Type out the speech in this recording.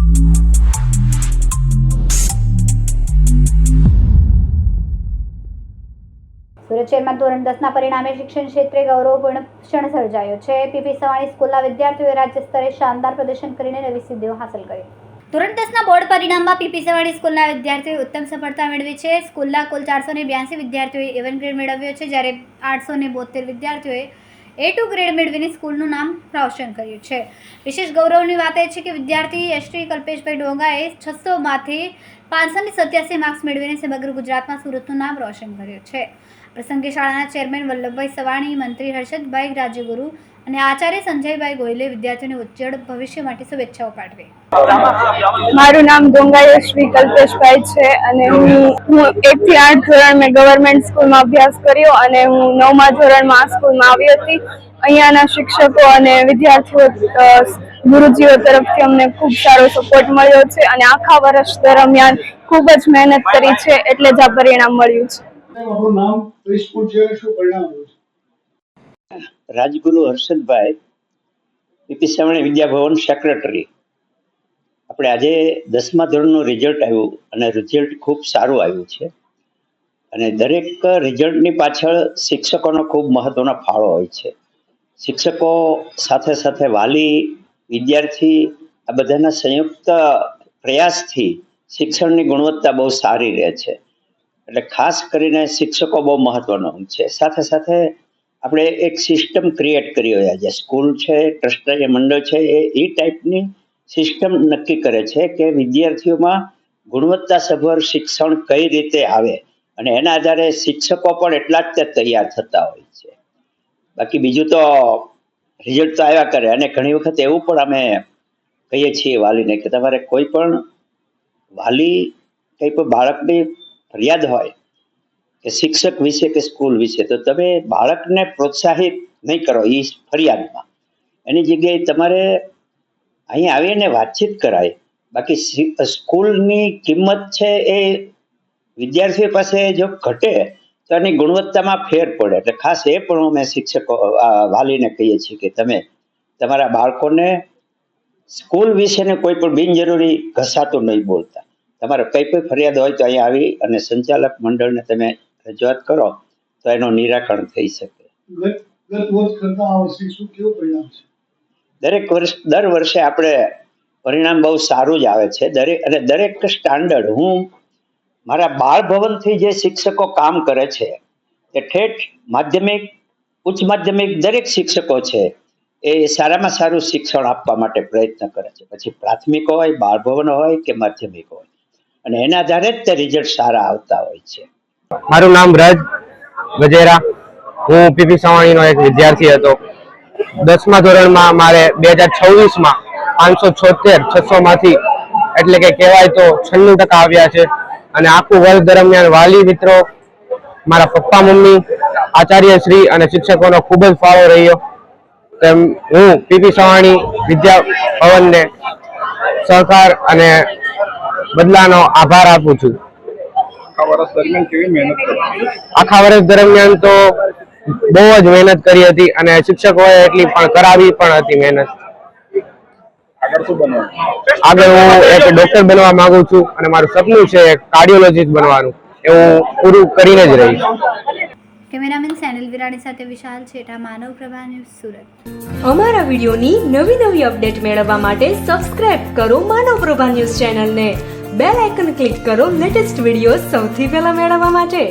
સુરત શહેરમાં ધોરણ 10ના પરિણામે શિક્ષણ ક્ષેત્રે ગૌરવપૂર્ણ ક્ષણ સર્જાયો છે। પીપી સવાણી સ્કૂલના વિદ્યાર્થીઓએ રાજ્ય સ્તરે શાનદાર પ્રદર્શન કરીને નવી સિદ્ધિઓ હાંસલ કરી। ધોરણ 10ના બોર્ડ પરિણામમાં પીપી સવાણી સ્કૂલના વિદ્યાર્થીઓએ ઉત્તમ સફળતા મેળવી છે। સ્કૂલના કુલ 482 વિદ્યાર્થીઓએ A1 ગ્રેડ મેળવ્યો છે, જ્યારે 872 વિદ્યાર્થીઓએ A2 ગ્રેડ મેળવીને સ્કૂલનું નામ રોશન કર્યું છે। વિશેષ ગૌરવની વાત એ છે કે વિદ્યાર્થી શ્રી કલ્પેશભાઈ ડોંગાએ 600માંથી 587 માર્ક્સ મેળવીને સમગ્ર ગુજરાતમાં સુરતનું નામ રોશન કર્યું છે। પ્રસંગે શાળાના ચેરમેન વલ્લભભાઈ સવાણી, મંત્રી હર્ષદભાઈ રાજ્યગુરુ અને આચાર્ય સંજયભાઈ ગોયલે વિદ્યાર્થીઓને ઉજ્જવળ ભવિષ્ય માટે શુભેચ્છાઓ પાઠવી। મારું નામ ડોંગાઈ શ્રી કલ્પેશભાઈ છે અને હું 1 થી 8 ધોરણ મેં ગવર્મેન્ટ સ્કૂલમાં અભ્યાસ કર્યો અને હું 9મા ધોરણમાં આ સ્કૂલમાં આવી હતી। અહીંયાના શિક્ષકો અને વિદ્યાર્થીઓ ગુરુજીઓ તરફથી અમને ખૂબ સારો સપોર્ટ મળ્યો છે અને આખા વર્ષ દરમિયાન ખૂબ જ મહેનત કરી છે, એટલે જ આ પરિણામ મળ્યું છે। રાજગુરુ હર્ષદભાઈ, પીપી સવાણી વિદ્યાભવન સેક્રેટરી। આપણે આજે 10મા ધોરણનું રિઝલ્ટ આવ્યું અને રિઝલ્ટ ખૂબ સારું આવ્યું છે અને દરેક રિઝલ્ટની પાછળ શિક્ષકોનો ખૂબ મહત્વનો ફાળો હોય છે। શિક્ષકો સાથે સાથે વાલી, વિદ્યાર્થી આ બધાના સંયુક્ત પ્રયાસથી શિક્ષણની ગુણવત્તા બહુ સારી રહે છે, એટલે ખાસ કરીને શિક્ષકો બહુ મહત્વનો છે। સાથે સાથે આપણે એક સિસ્ટમ ક્રિએટ કરી રહ્યા છે। સ્કૂલ છે, ટ્રસ્ટી મંડળ છે, એ ટાઈપની સિસ્ટમ નક્કી કરે છે કે વિદ્યાર્થીઓમાં ગુણવત્તાસભર શિક્ષણ કઈ રીતે આવે અને એના આધારે શિક્ષકો પણ એટલા જ તૈયાર થતા હોય છે। બાકી બીજું તો રિઝલ્ટ તો આવ્યા કરે અને ઘણી વખત એવું પણ અમે કહીએ છીએ વાલીને કે તમારે કોઈ પણ વાલી કંઈ પણ બાળકની ફરિયાદ હોય કે શિક્ષક વિશે કે સ્કૂલ વિશે, તો તમે બાળકને પ્રોત્સાહિત નહીં કરો એ ફરિયાદમાં, એની જગ્યાએ તમારે અહીં આવીને વાતચીત કરાય। બાકી સ્કૂલની કિંમત છે એ વિદ્યાર્થીઓ પાસે જો ઘટે તો એની ગુણવત્તામાં ફેર પડે, એટલે ખાસ એ પણ અમે શિક્ષકો વાલીને કહીએ છીએ કે તમે તમારા બાળકોને સ્કૂલ વિશેને કોઈ પણ બિનજરૂરી ઘસાતું નહીં બોલતા। તમારે કંઈ પણ ફરિયાદ હોય તો અહીં આવી અને સંચાલક મંડળને તમે રજૂઆત કરો તો એનું નિરાકરણ થઈ શકે। દર વર્ષે આપણે પરિણામ બહુ સારું જ આવે છે દરેક સ્ટાન્ડર્ડ। હું મારા બાળ ભવનથી જે શિક્ષકો કામ કરે છે એ ઠેઠ માધ્યમિક, ઉચ્ચ માધ્યમિક દરેક શિક્ષકો છે એ સારામાં સારું શિક્ષણ આપવા માટે પ્રયત્ન કરે છે, પછી પ્રાથમિક હોય, બાળ ભવન હોય કે માધ્યમિક હોય, અને એના આધારે જ તે રિઝલ્ટ સારા આવતા હોય છે। મારું નામ રજ ગજેરા, હું પીપી સવાણીનો એક વિદ્યાર્થી હતો। 10મા ધોરણમાં મારે 2026માં 576 600માંથી એટલે કે કહેવાય તો 96% આવ્યા છે અને આખું વર્ષ દરમિયાન વાલી મિત્રો, મારા પપ્પા મમ્મી, આચાર્ય શ્રી અને શિક્ષકોનો ખૂબ જ ફાળો રહ્યો। તેમ હું પીપી સવાણી વિદ્યાભવનને સહકાર અને બદલાનો આભાર આપું છું। આખા વર્ષ દરમિયાન તો બહુ જ મહેનત કરી હતી અને શિક્ષકોએ એટલી પણ કરાવી પણ હતી મહેનત। આગળ હું એક ડોક્ટર બનવા માંગુ છું અને મારું સપનું છે કાર્ડિયોલોજીસ્ટ બનવાનું, એ હું પૂરું કરીને જ રહીશ। કેમેરામેન સેનિલ વિરાણી સાથે વિશાલ છેટા, માનવ પ્રભા ન્યૂઝ, સુરત। અમારા વિડીયોની નવી અપડેટ મેળવવા માટે સબસ્ક્રાઇબ કરો માનવ પ્રભા ન્યૂઝ ચેનલને, બેલ આઇકન ક્લિક કરો લેટેસ્ટ વિડીયો સૌથી પહેલા મેળવવા માટે।